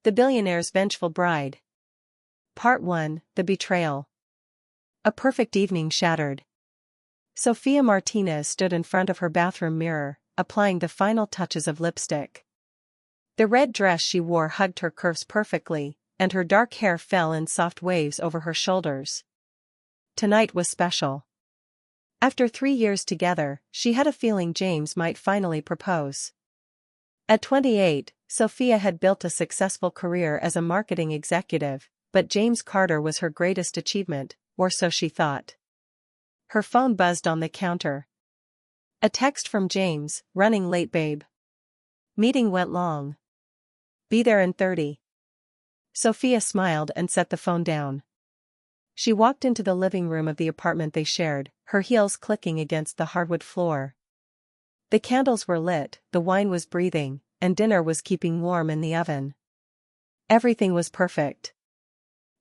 The Billionaire's Vengeful Bride. Part 1, The Betrayal. A perfect evening shattered. Sofia Martinez stood in front of her bathroom mirror, applying the final touches of lipstick. The red dress she wore hugged her curves perfectly, and her dark hair fell in soft waves over her shoulders. Tonight was special. After 3 years together, she had a feeling James might finally propose. At 28, Sofia had built a successful career as a marketing executive, but James Carter was her greatest achievement, or so she thought. Her phone buzzed on the counter. A text from James: "Running late, babe. Meeting went long. Be there in 30. Sofia smiled and set the phone down. She walked into the living room of the apartment they shared, her heels clicking against the hardwood floor. The candles were lit, the wine was breathing, and dinner was keeping warm in the oven. Everything was perfect.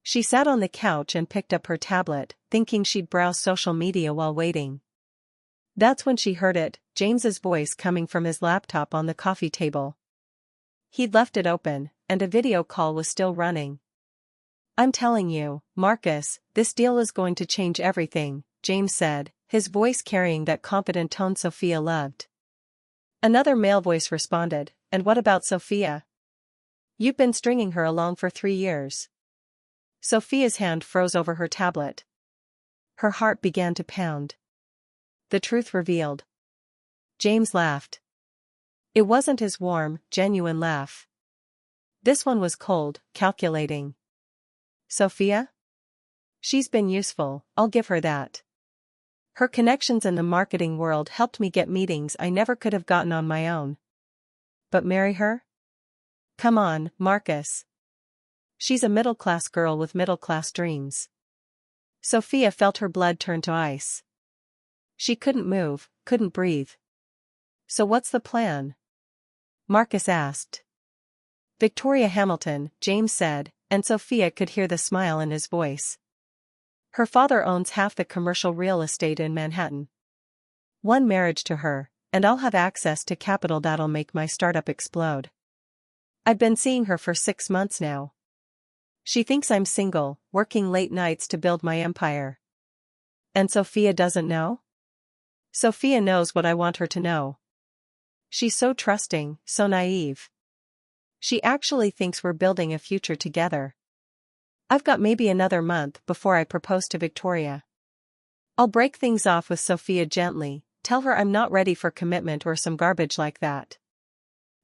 She sat on the couch and picked up her tablet, thinking she'd browse social media while waiting. That's when she heard it, James's voice coming from his laptop on the coffee table. He'd left it open, and a video call was still running. "I'm telling you, Marcus, this deal is going to change everything," James said, his voice carrying that confident tone Sofia loved. Another male voice responded, "And what about Sofia? You've been stringing her along for 3 years." Sofia's hand froze over her tablet. Her heart began to pound. The truth revealed. James laughed. It wasn't his warm, genuine laugh. This one was cold, calculating. "Sofia? She's been useful, I'll give her that. Her connections in the marketing world helped me get meetings I never could have gotten on my own. But marry her? Come on, Marcus. She's a middle-class girl with middle-class dreams." Sofia felt her blood turn to ice. She couldn't move, couldn't breathe. "So what's the plan?" Marcus asked. "Victoria Hamilton," James said, and Sofia could hear the smile in his voice. "Her father owns half the commercial real estate in Manhattan. One marriage to her, and I'll have access to capital that'll make my startup explode. I've been seeing her for 6 months now. She thinks I'm single, working late nights to build my empire. And Sofia doesn't know? Sofia knows what I want her to know. She's so trusting, so naive. She actually thinks we're building a future together. I've got maybe another month before I propose to Victoria. I'll break things off with Sofia gently, tell her I'm not ready for commitment or some garbage like that.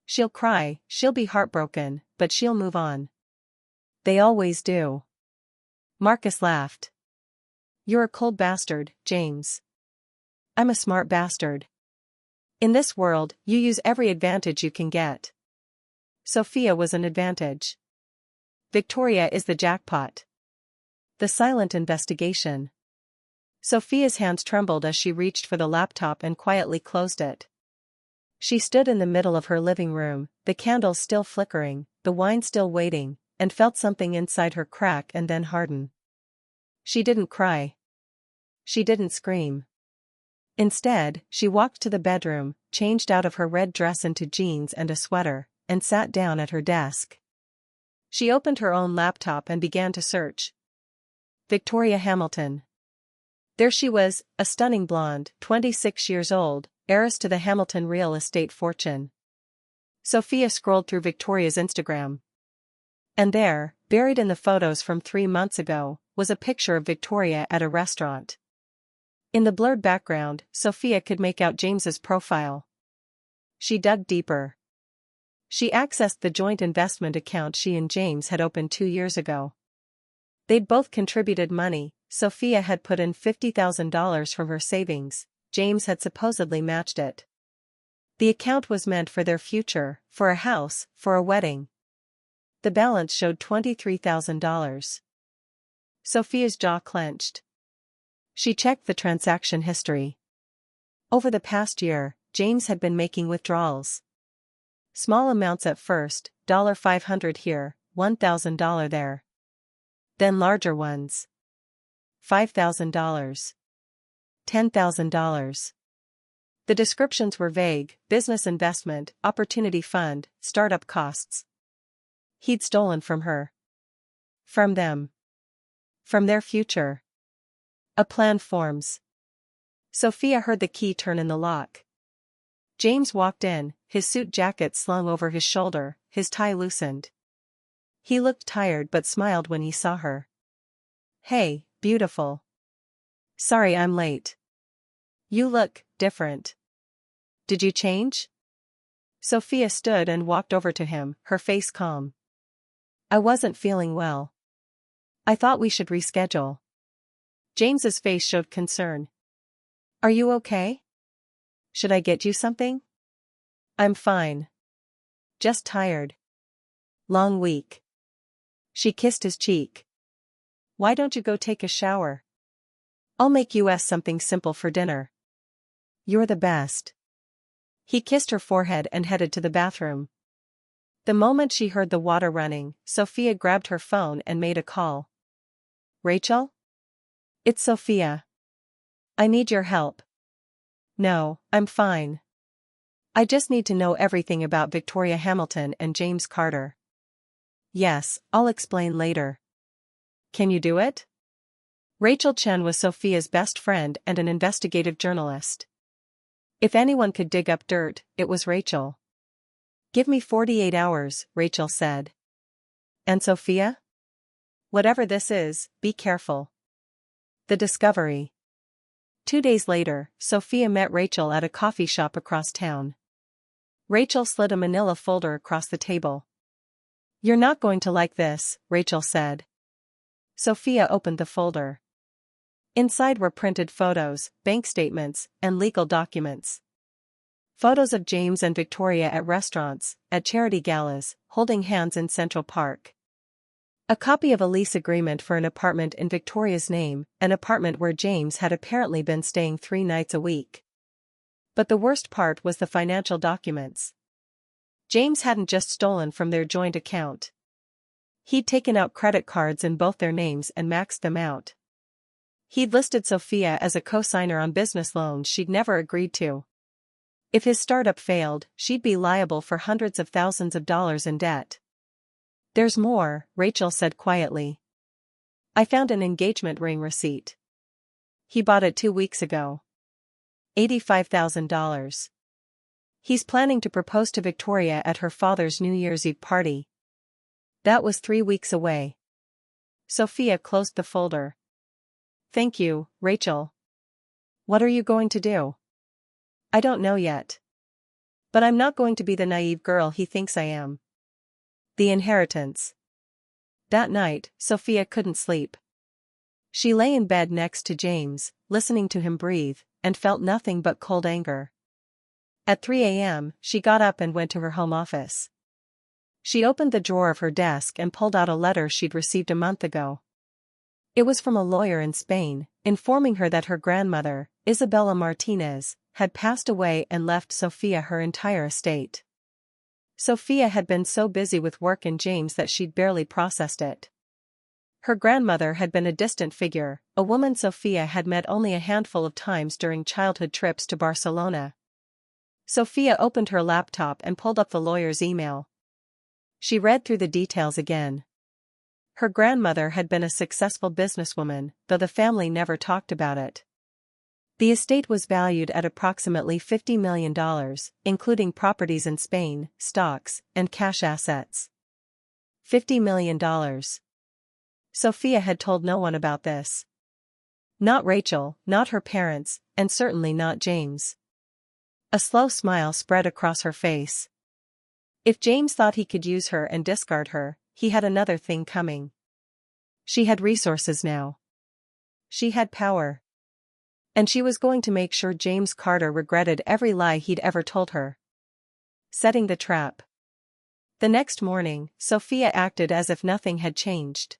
She'll cry, she'll be heartbroken, but she'll move on. They always do." Marcus laughed. "You're a cold bastard, James. I'm a smart bastard. In this world, you use every advantage you can get. Sofia was an advantage. Victoria is the jackpot. The silent investigation." Sofia's hands trembled as she reached for the laptop and quietly closed it. She stood in the middle of her living room, the candles still flickering, the wine still waiting, and felt something inside her crack and then harden. She didn't cry. She didn't scream. Instead, she walked to the bedroom, changed out of her red dress into jeans and a sweater, and sat down at her desk. She opened her own laptop and began to search. Victoria Hamilton. There she was, a stunning blonde, 26 years old, heiress to the Hamilton real estate fortune. Sofia scrolled through Victoria's Instagram. And there, buried in the photos from 3 months ago, was a picture of Victoria at a restaurant. In the blurred background, Sofia could make out James's profile. She dug deeper. She accessed the joint investment account she and James had opened 2 years ago. They'd both contributed money. Sofia had put in $50,000 from her savings, James had supposedly matched it. The account was meant for their future, for a house, for a wedding. The balance showed $23,000. Sofia's jaw clenched. She checked the transaction history. Over the past year, James had been making withdrawals. Small amounts at first, $500 here, $1,000 there. Then larger ones. $5,000. $10,000. The descriptions were vague: business investment, opportunity fund, startup costs. He'd stolen from her. From them. From their future. A plan forms. Sophia heard the key turn in the lock. James walked in, his suit jacket slung over his shoulder, his tie loosened. He looked tired but smiled when he saw her. "Hey, beautiful. Sorry I'm late. You look different. Did you change?" Sophia stood and walked over to him, her face calm. "I wasn't feeling well. I thought we should reschedule." James's face showed concern. "Are you okay? Should I get you something?" "I'm fine. Just tired. Long week." She kissed his cheek. "Why don't you go take a shower? I'll make us something simple for dinner." "You're the best." He kissed her forehead and headed to the bathroom. The moment she heard the water running, Sophia grabbed her phone and made a call. "Rachel? It's Sophia. I need your help." "No, I'm fine. I just need to know everything about Victoria Hamilton and James Carter." "Yes, I'll explain later." "Can you do it?" Rachel Chen was Sophia's best friend and an investigative journalist. If anyone could dig up dirt, it was Rachel. "Give me 48 hours, Rachel said. "And Sophia? Whatever this is, be careful." The discovery. 2 days later, Sophia met Rachel at a coffee shop across town. Rachel slid a manila folder across the table. "You're not going to like this," Rachel said. Sophia opened the folder. Inside were printed photos, bank statements, and legal documents. Photos of James and Victoria at restaurants, at charity galas, holding hands in Central Park. A copy of a lease agreement for an apartment in Victoria's name, an apartment where James had apparently been staying 3 nights a week. But the worst part was the financial documents. James hadn't just stolen from their joint account. He'd taken out credit cards in both their names and maxed them out. He'd listed Sophia as a co-signer on business loans she'd never agreed to. If his startup failed, she'd be liable for hundreds of thousands of dollars in debt. "There's more," Rachel said quietly. "I found an engagement ring receipt. He bought it 2 weeks ago. $85,000. He's planning to propose to Victoria at her father's New Year's Eve party." That was 3 weeks away. Sophia closed the folder. "Thank you, Rachel. What are you going to do?" "I don't know yet. But I'm not going to be the naive girl he thinks I am." The inheritance. That night, Sophia couldn't sleep. She lay in bed next to James, listening to him breathe, and felt nothing but cold anger. At 3 a.m., she got up and went to her home office. She opened the drawer of her desk and pulled out a letter she'd received a month ago. It was from a lawyer in Spain, informing her that her grandmother, Isabella Martinez, had passed away and left Sophia her entire estate. Sophia had been so busy with work and James that she'd barely processed it. Her grandmother had been a distant figure, a woman Sophia had met only a handful of times during childhood trips to Barcelona. Sophia opened her laptop and pulled up the lawyer's email. She read through the details again. Her grandmother had been a successful businesswoman, though the family never talked about it. The estate was valued at approximately $50 million, including properties in Spain, stocks, and cash assets. $50 million. Sophia had told no one about this. Not Rachel, not her parents, and certainly not James. A slow smile spread across her face. If James thought he could use her and discard her, he had another thing coming. She had resources now. She had power. And she was going to make sure James Carter regretted every lie he'd ever told her. Setting the trap. The next morning, Sophia acted as if nothing had changed.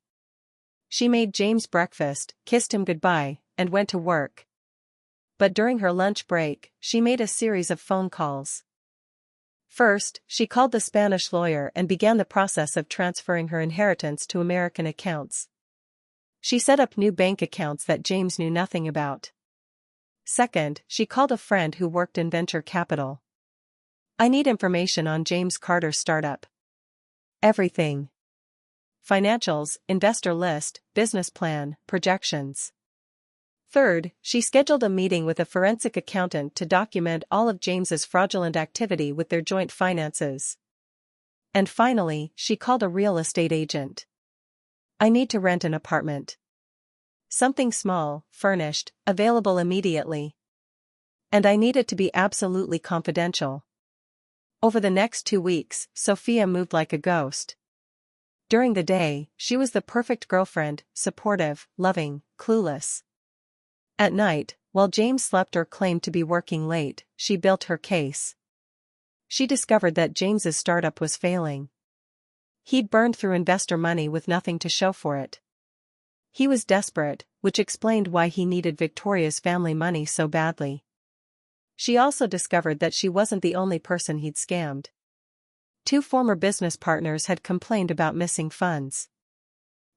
She made James breakfast, kissed him goodbye, and went to work. But during her lunch break, she made a series of phone calls. First, she called the Spanish lawyer and began the process of transferring her inheritance to American accounts. She set up new bank accounts that James knew nothing about. Second, she called a friend who worked in venture capital. "I need information on James Carter's startup." Everything. Financials, investor list, business plan, projections. Third, she scheduled a meeting with a forensic accountant to document all of James's fraudulent activity with their joint finances. And finally, she called a real estate agent. I need to rent an apartment. Something small, furnished, available immediately. And I need it to be absolutely confidential. Over the next 2 weeks, Sophia moved like a ghost. During the day, she was the perfect girlfriend, supportive, loving, clueless. At night, while James slept or claimed to be working late, she built her case. She discovered that James's startup was failing. He'd burned through investor money with nothing to show for it. He was desperate, which explained why he needed Victoria's family money so badly. She also discovered that she wasn't the only person he'd scammed. 2 former business partners had complained about missing funds.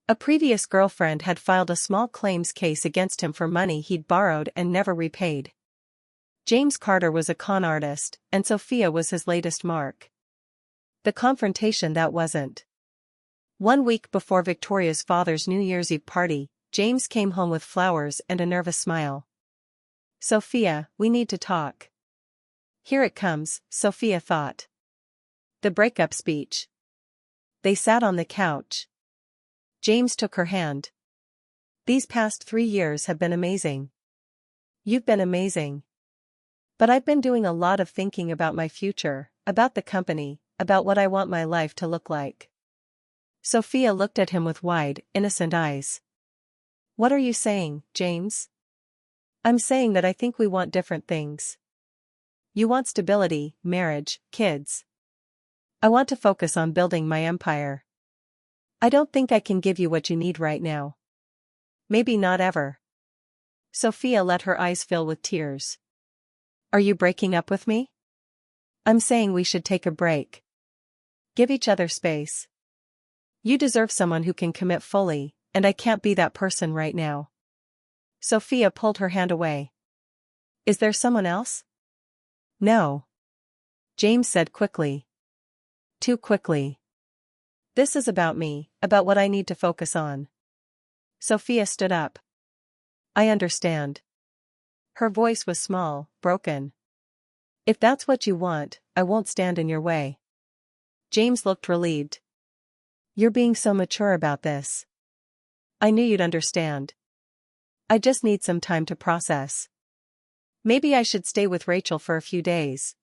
A previous girlfriend had filed a small claims case against him for money he'd borrowed and never repaid. James Carter was a con artist, and Sophia was his latest mark. The confrontation that wasn't. 1 week before Victoria's father's New Year's Eve party, James came home with flowers and a nervous smile. Sophia, we need to talk. Here it comes, Sophia thought. The breakup speech. They sat on the couch. James took her hand. These past 3 years have been amazing. You've been amazing. But I've been doing a lot of thinking about my future, about the company, about what I want my life to look like. Sophia looked at him with wide, innocent eyes. What are you saying, James? I'm saying that I think we want different things. You want stability, marriage, kids. I want to focus on building my empire. I don't think I can give you what you need right now. Maybe not ever. Sophia let her eyes fill with tears. Are you breaking up with me? I'm saying we should take a break. Give each other space. You deserve someone who can commit fully, and I can't be that person right now. Sophia pulled her hand away. Is there someone else? No. James said quickly. Too quickly. This is about me, about what I need to focus on. Sophia stood up. I understand. Her voice was small, broken. If that's what you want, I won't stand in your way. James looked relieved. You're being so mature about this. I knew you'd understand. I just need some time to process. Maybe I should stay with Rachel for a few days.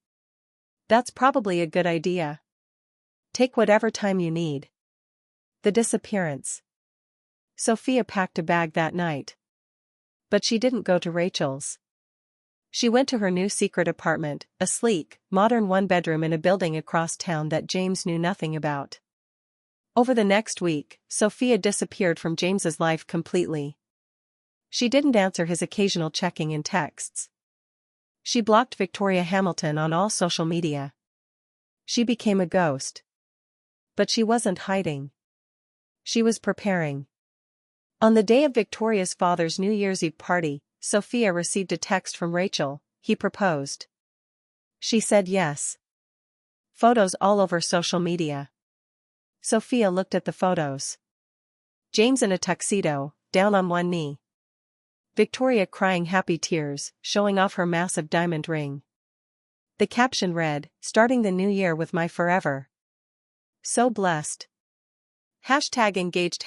That's probably a good idea. Take whatever time you need. The disappearance. Sophia packed a bag that night. But she didn't go to Rachel's. She went to her new secret apartment, a sleek, modern 1-bedroom in a building across town that James knew nothing about. Over the next week, Sophia disappeared from James's life completely. She didn't answer his occasional checking in texts. She blocked Victoria Hamilton on all social media. She became a ghost. But she wasn't hiding. She was preparing. On the day of Victoria's father's New Year's Eve party, Sophia received a text from Rachel. He proposed. She said yes. Photos all over social media. Sophia looked at the photos. James in a tuxedo, down on one knee. Victoria crying happy tears, showing off her massive diamond ring. The caption read, starting the new year with my forever. So blessed. #engaged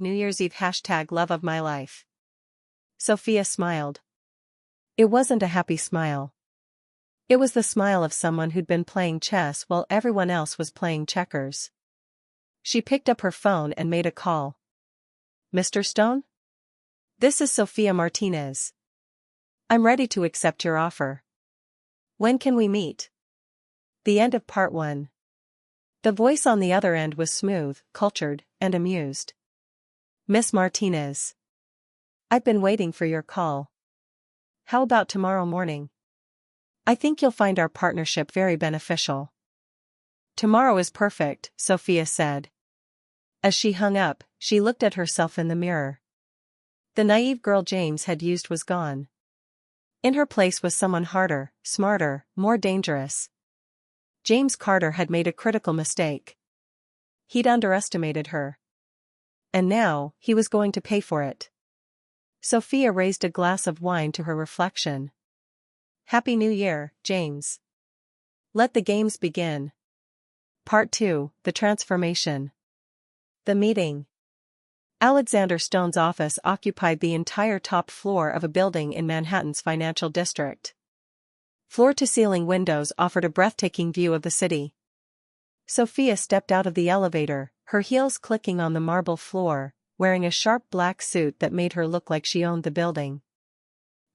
#New Year's Eve #love of my life. Sophia smiled. It wasn't a happy smile. It was the smile of someone who'd been playing chess while everyone else was playing checkers. She picked up her phone and made a call. Mr. Stone? This is Sophia Martinez. I'm ready to accept your offer. When can we meet? The end of part 1. The voice on the other end was smooth, cultured, and amused. Miss Martinez. I've been waiting for your call. How about tomorrow morning? I think you'll find our partnership very beneficial. Tomorrow is perfect, Sophia said. As she hung up, she looked at herself in the mirror. The naive girl James had used was gone. In her place was someone harder, smarter, more dangerous. James Carter had made a critical mistake. He'd underestimated her. And now, he was going to pay for it. Sophia raised a glass of wine to her reflection. Happy New Year, James. Let the games begin. Part 2, The Transformation. The meeting. Alexander Stone's office occupied the entire top floor of a building in Manhattan's financial district. Floor-to-ceiling windows offered a breathtaking view of the city. Sophia stepped out of the elevator, her heels clicking on the marble floor, wearing a sharp black suit that made her look like she owned the building.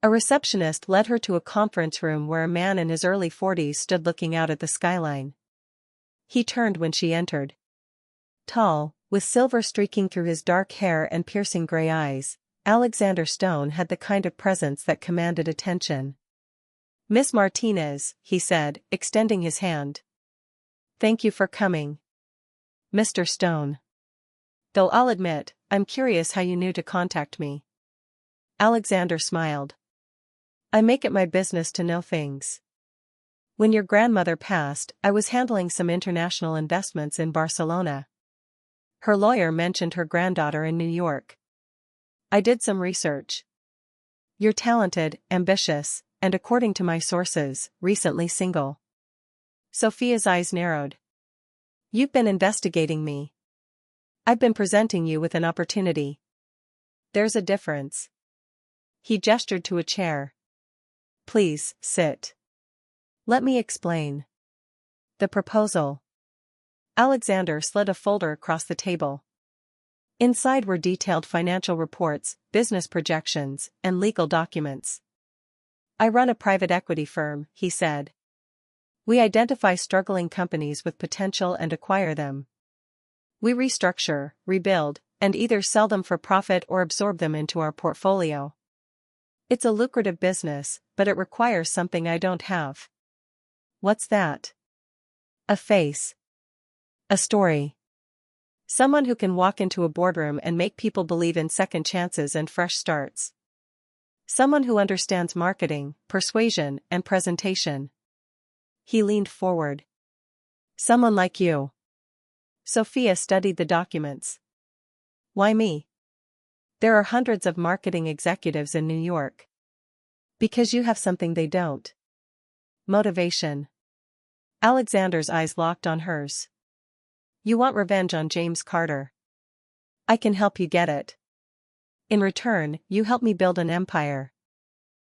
A receptionist led her to a conference room where a man in his early 40s stood looking out at the skyline. He turned when she entered. Tall, with silver streaking through his dark hair and piercing gray eyes, Alexander Stone had the kind of presence that commanded attention. Miss Martinez, he said, extending his hand. Thank you for coming. Mr. Stone. Though I'll admit, I'm curious how you knew to contact me. Alexander smiled. I make it my business to know things. When your grandmother passed, I was handling some international investments in Barcelona. Her lawyer mentioned her granddaughter in New York. I did some research. You're talented, ambitious, and according to my sources, recently single. Sophia's eyes narrowed. You've been investigating me. I've been presenting you with an opportunity. There's a difference. He gestured to a chair. Please, sit. Let me explain. The proposal. Alexander slid a folder across the table. Inside were detailed financial reports, business projections, and legal documents. I run a private equity firm, he said. We identify struggling companies with potential and acquire them. We restructure, rebuild, and either sell them for profit or absorb them into our portfolio. It's a lucrative business, but it requires something I don't have. What's that? A face. A story. Someone who can walk into a boardroom and make people believe in second chances and fresh starts. Someone who understands marketing, persuasion, and presentation. He leaned forward. Someone like you. Sophia studied the documents. Why me? There are hundreds of marketing executives in New York. Because you have something they don't. Motivation. Alexander's eyes locked on hers. You want revenge on James Carter. I can help you get it. In return, you help me build an empire.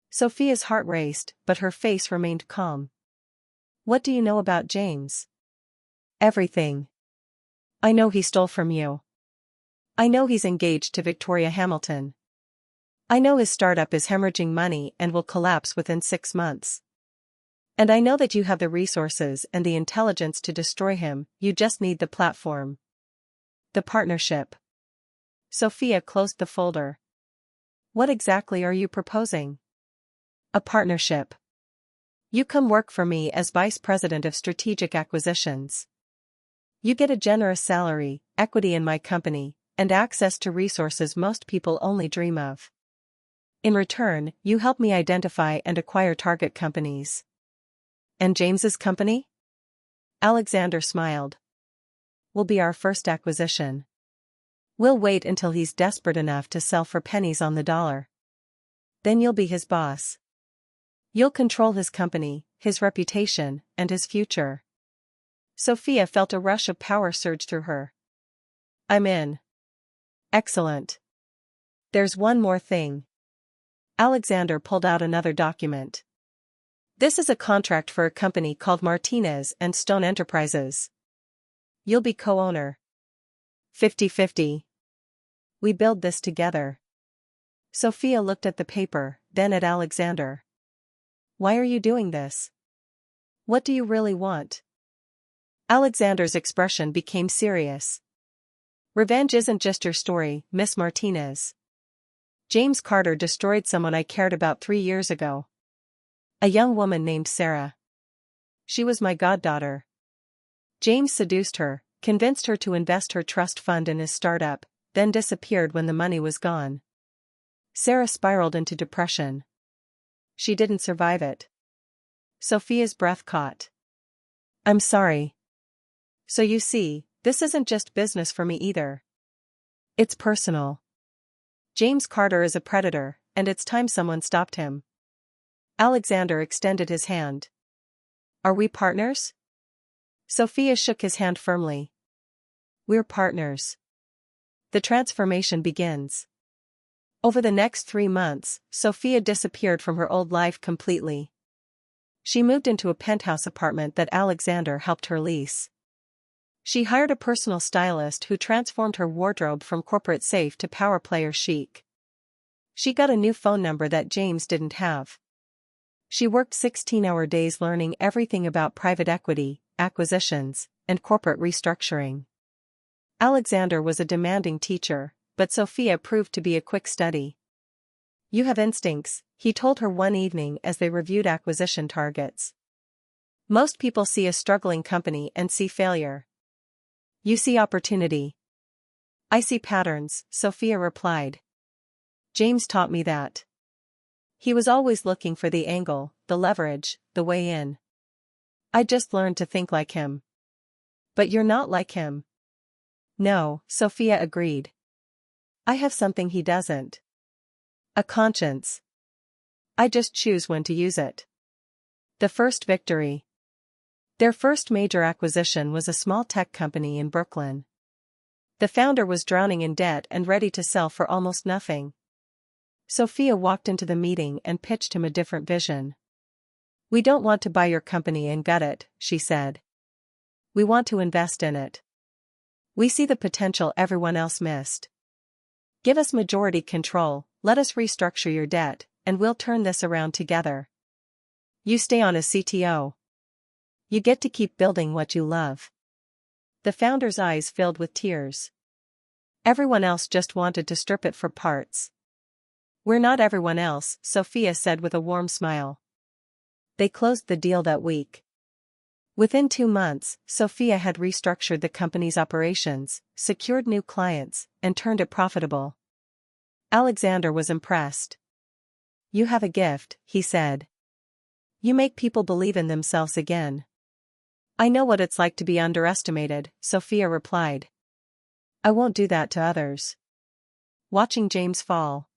Sophia's heart raced, but her face remained calm. What do you know about James? Everything. I know he stole from you. I know he's engaged to Victoria Hamilton. I know his startup is hemorrhaging money and will collapse within 6 months. And I know that you have the resources and the intelligence to destroy him, you just need the platform. The partnership. Sophia closed the folder. What exactly are you proposing? A partnership. You come work for me as Vice President of Strategic Acquisitions. You get a generous salary, equity in my company, and access to resources most people only dream of. In return, you help me identify and acquire target companies. And James's company? Alexander smiled. Will be our first acquisition. We'll wait until he's desperate enough to sell for pennies on the dollar. Then you'll be his boss. You'll control his company, his reputation, and his future. Sophia felt a rush of power surge through her. I'm in. Excellent. There's one more thing. Alexander pulled out another document. This is a contract for a company called Martinez and Stone Enterprises. You'll be co-owner. 50-50. We build this together. Sophia looked at the paper, then at Alexander. Why are you doing this? What do you really want? Alexander's expression became serious. Revenge isn't just your story, Miss Martinez. James Carter destroyed someone I cared about 3 years ago. A young woman named Sarah. She was my goddaughter. James seduced her, convinced her to invest her trust fund in his startup, then disappeared when the money was gone. Sarah spiraled into depression. She didn't survive it. Sophia's breath caught. I'm sorry. So you see, This isn't just business for me either. It's personal. James Carter is a predator, and it's time someone stopped him. Alexander extended his hand. Are we partners? Sophia shook his hand firmly. We're partners. The transformation begins. Over the next 3 months, Sophia disappeared from her old life completely. She moved into a penthouse apartment that Alexander helped her lease. She hired a personal stylist who transformed her wardrobe from corporate safe to power player chic. She got a new phone number that James didn't have. She worked 16-hour days learning everything about private equity, acquisitions, and corporate restructuring. Alexander was a demanding teacher, but Sophia proved to be a quick study. You have instincts, he told her one evening as they reviewed acquisition targets. Most people see a struggling company and see failure. You see opportunity. I see patterns, Sophia replied. James taught me that. He was always looking for the angle, the leverage, the way in. I just learned to think like him. But you're not like him. No, Sophia agreed. I have something he doesn't. A conscience. I just choose when to use it. The first victory. Their first major acquisition was a small tech company in Brooklyn. The founder was drowning in debt and ready to sell for almost nothing. Sophia walked into the meeting and pitched him a different vision. We don't want to buy your company and gut it, she said. We want to invest in it. We see the potential everyone else missed. Give us majority control, let us restructure your debt, and we'll turn this around together. You stay on as CTO. You get to keep building what you love. The founder's eyes filled with tears. Everyone else just wanted to strip it for parts. We're not everyone else, Sophia said with a warm smile. They closed the deal that week. Within 2 months, Sophia had restructured the company's operations, secured new clients, and turned it profitable. Alexander was impressed. You have a gift, he said. You make people believe in themselves again. I know what it's like to be underestimated, Sophia replied. I won't do that to others. Watching James fall.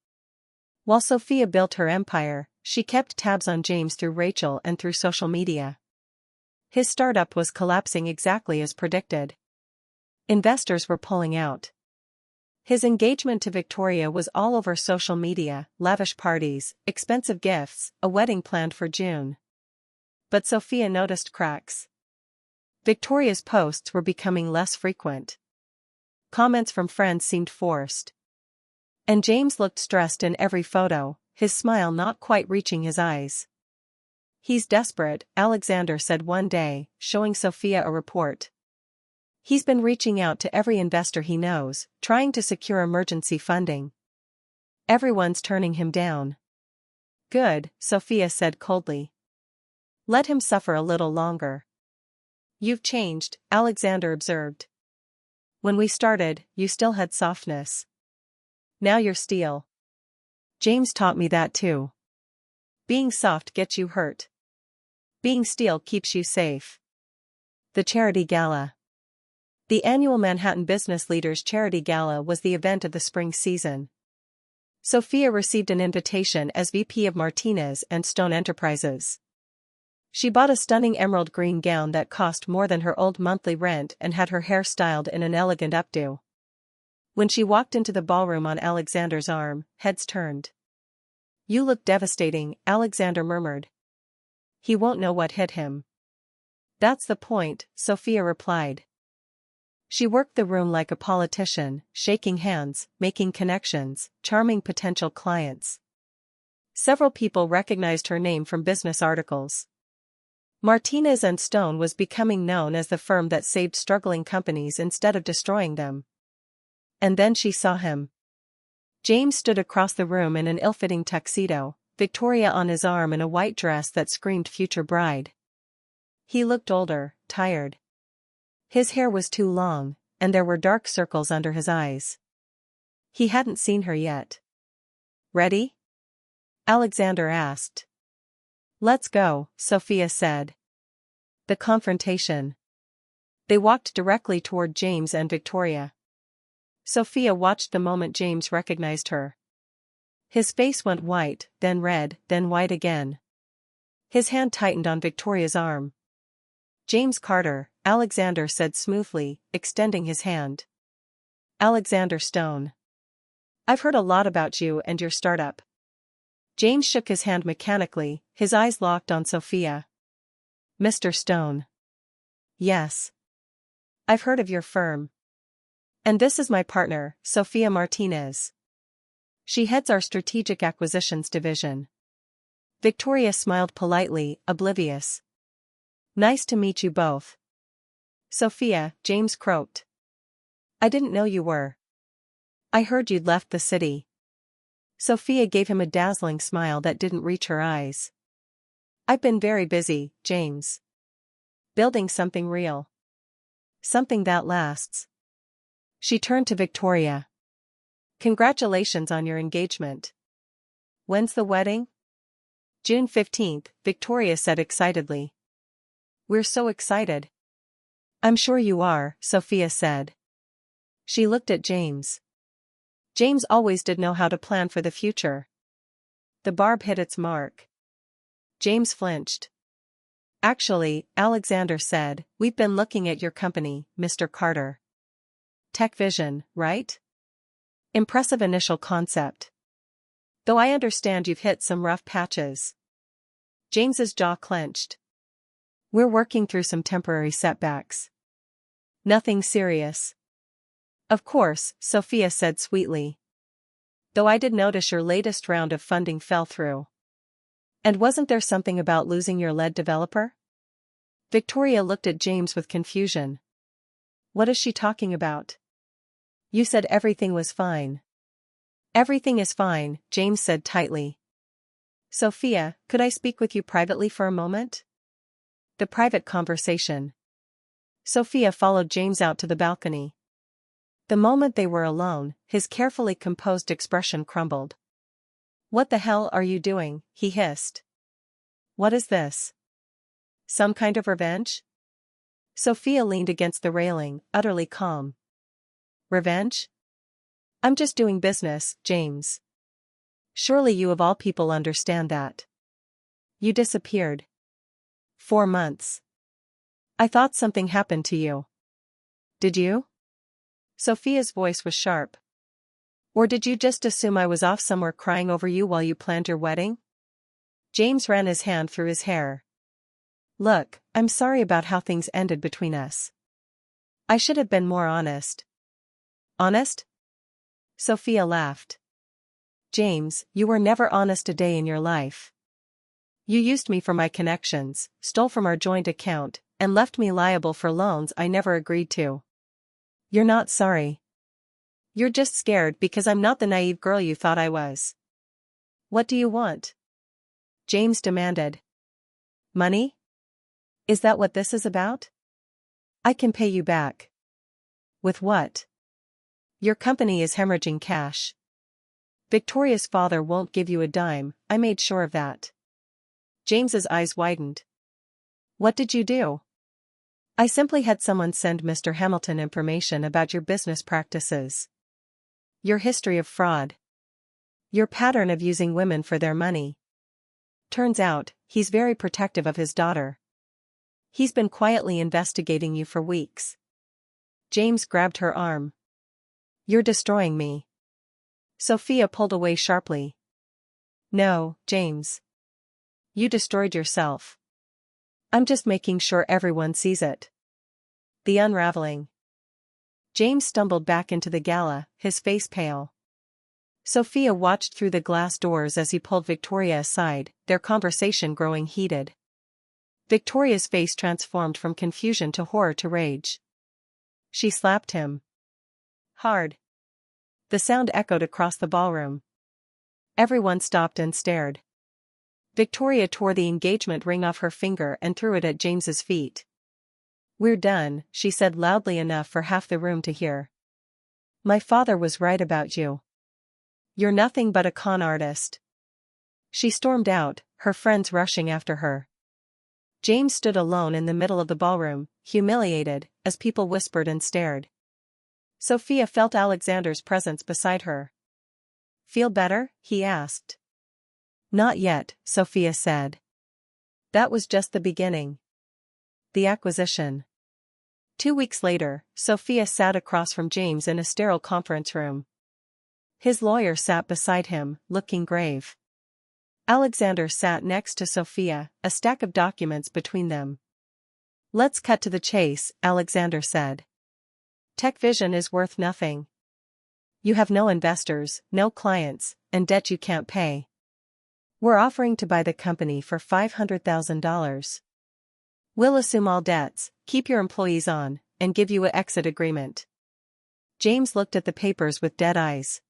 While Sophia built her empire, she kept tabs on James through Rachel and through social media. His startup was collapsing exactly as predicted. Investors were pulling out. His engagement to Victoria was all over social media, lavish parties, expensive gifts, a wedding planned for June. But Sophia noticed cracks. Victoria's posts were becoming less frequent. Comments from friends seemed forced. And James looked stressed in every photo, his smile not quite reaching his eyes. He's desperate, Alexander said one day, showing Sophia a report. He's been reaching out to every investor he knows, trying to secure emergency funding. Everyone's turning him down. Good, Sophia said coldly. Let him suffer a little longer. You've changed, Alexander observed. When we started, you still had softness. Now you're steel. James taught me that too. Being soft gets you hurt. Being steel keeps you safe. The Charity Gala. The annual Manhattan Business Leaders Charity Gala was the event of the spring season. Sophia received an invitation as VP of Martinez and Stone Enterprises. She bought a stunning emerald green gown that cost more than her old monthly rent and had her hair styled in an elegant updo. When she walked into the ballroom on Alexander's arm, heads turned. You look devastating, Alexander murmured. He won't know what hit him. That's the point, Sophia replied. She worked the room like a politician, shaking hands, making connections, charming potential clients. Several people recognized her name from business articles. Martinez and Stone was becoming known as the firm that saved struggling companies instead of destroying them. And then she saw him. James stood across the room in an ill-fitting tuxedo, Victoria on his arm in a white dress that screamed future bride. He looked older, tired. His hair was too long, and there were dark circles under his eyes. He hadn't seen her yet. Ready? Alexander asked. Let's go, Sophia said. The confrontation. They walked directly toward James and Victoria. Sophia watched the moment James recognized her. His face went white, then red, then white again. His hand tightened on Victoria's arm. "James Carter," Alexander said smoothly, extending his hand. "Alexander Stone. I've heard a lot about you and your startup." James shook his hand mechanically, his eyes locked on Sophia. "Mr. Stone." "Yes. I've heard of your firm. And this is my partner, Sophia Martinez. She heads our strategic acquisitions division." Victoria smiled politely, oblivious. "Nice to meet you both." "Sophia," James croaked. "I didn't know you were. I heard you'd left the city." Sophia gave him a dazzling smile that didn't reach her eyes. "I've been very busy, James. Building something real. Something that lasts." She turned to Victoria. "Congratulations on your engagement. When's the wedding?" "June 15th, Victoria said excitedly. "We're so excited." "I'm sure you are," Sophia said. She looked at James. James always did know how to plan for the future. The barb hit its mark. James flinched. "Actually," Alexander said, "we've been looking at your company, Mr. Carter. Tech Vision, right? Impressive initial concept. Though I understand you've hit some rough patches." James's jaw clenched. "We're working through some temporary setbacks. Nothing serious." "Of course," Sophia said sweetly. "Though I did notice your latest round of funding fell through. And wasn't there something about losing your lead developer?" Victoria looked at James with confusion. "What is she talking about? You said everything was fine." "Everything is fine," James said tightly. "Sophia, could I speak with you privately for a moment?" The private conversation. Sophia followed James out to the balcony. The moment they were alone, his carefully composed expression crumbled. "What the hell are you doing?" he hissed. "What is this? Some kind of revenge?" Sophia leaned against the railing, utterly calm. "Revenge? I'm just doing business, James. Surely you of all people understand that. You disappeared. 4 months. I thought something happened to you." "Did you?" Sophia's voice was sharp. "Or did you just assume I was off somewhere crying over you while you planned your wedding?" James ran his hand through his hair. "Look, I'm sorry about how things ended between us. I should have been more honest." "Honest?" Sophia laughed. "James, you were never honest a day in your life. You used me for my connections, stole from our joint account, and left me liable for loans I never agreed to. You're not sorry. You're just scared because I'm not the naive girl you thought I was." "What do you want?" James demanded. "Money? Is that what this is about?" "I can pay you back." "With what?" "Your company is hemorrhaging cash. Victoria's father won't give you a dime, I made sure of that." James's eyes widened. "What did you do?" "I simply had someone send Mr. Hamilton information about your business practices. Your history of fraud. Your pattern of using women for their money. Turns out, he's very protective of his daughter. He's been quietly investigating you for weeks." James grabbed her arm. "You're destroying me." Sophia pulled away sharply. "No, James. You destroyed yourself. I'm just making sure everyone sees it." The unraveling. James stumbled back into the gala, his face pale. Sophia watched through the glass doors as he pulled Victoria aside, their conversation growing heated. Victoria's face transformed from confusion to horror to rage. She slapped him. Hard. The sound echoed across the ballroom. Everyone stopped and stared. Victoria tore the engagement ring off her finger and threw it at James's feet. "We're done," she said loudly enough for half the room to hear. "My father was right about you. You're nothing but a con artist." She stormed out, her friends rushing after her. James stood alone in the middle of the ballroom, humiliated, as people whispered and stared. Sophia felt Alexander's presence beside her. "Feel better?" he asked. "Not yet," Sophia said. That was just the beginning. The acquisition. 2 weeks later, Sophia sat across from James in a sterile conference room. His lawyer sat beside him, looking grave. Alexander sat next to Sophia, a stack of documents between them. "Let's cut to the chase," Alexander said. "Tech Vision is worth nothing. You have no investors, no clients, and debt you can't pay. We're offering to buy the company for $500,000. We'll assume all debts, keep your employees on, and give you an exit agreement." James looked at the papers with dead eyes.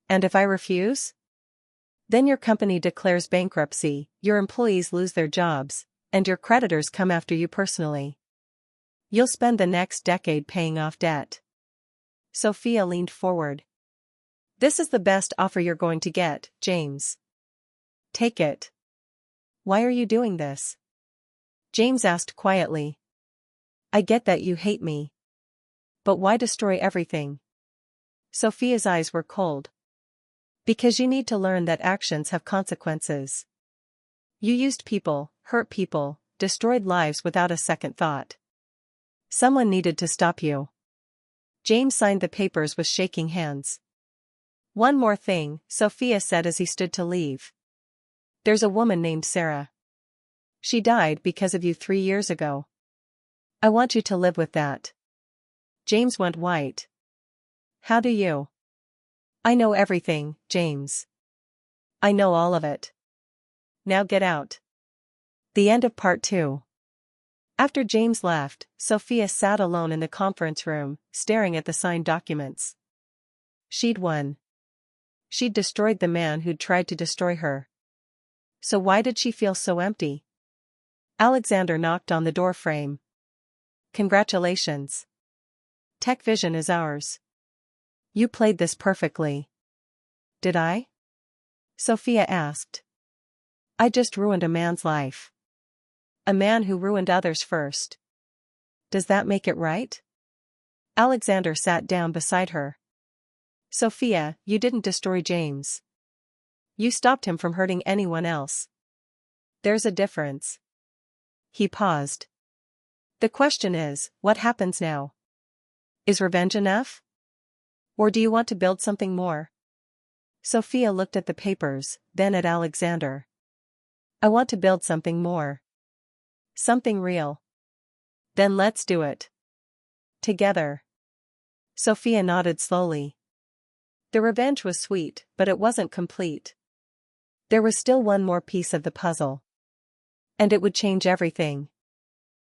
"And if I refuse?" "Then your company declares bankruptcy, your employees lose their jobs, and your creditors come after you personally. You'll spend the next decade paying off debt." Sophia leaned forward. "This is the best offer you're going to get, James. Take it." "Why are you doing this?" James asked quietly. "I get that you hate me. But why destroy everything?" Sophia's eyes were cold. "Because you need to learn that actions have consequences. You used people, hurt people, destroyed lives without a second thought. Someone needed to stop you." James signed the papers with shaking hands. "One more thing," Sophia said as he stood to leave. "There's a woman named Sarah. She died because of you 3 years ago. I want you to live with that." James went white. "How do you?" "I know everything, James. I know all of it. Now get out." The end of part 2. After James left, Sophia sat alone in the conference room, staring at the signed documents. She'd won. She'd destroyed the man who'd tried to destroy her. So why did she feel so empty? Alexander knocked on the doorframe. "Congratulations. Tech Vision is ours. You played this perfectly." "Did I?" Sophia asked. "I just ruined a man's life. A man who ruined others first. Does that make it right?" Alexander sat down beside her. "Sophia, you didn't destroy James. You stopped him from hurting anyone else. There's a difference." He paused. "The question is, what happens now? Is revenge enough? Or do you want to build something more?" Sophia looked at the papers, then at Alexander. "I want to build something more. Something real." "Then let's do it. Together." Sophia nodded slowly. The revenge was sweet, but it wasn't complete. There was still one more piece of the puzzle. And it would change everything.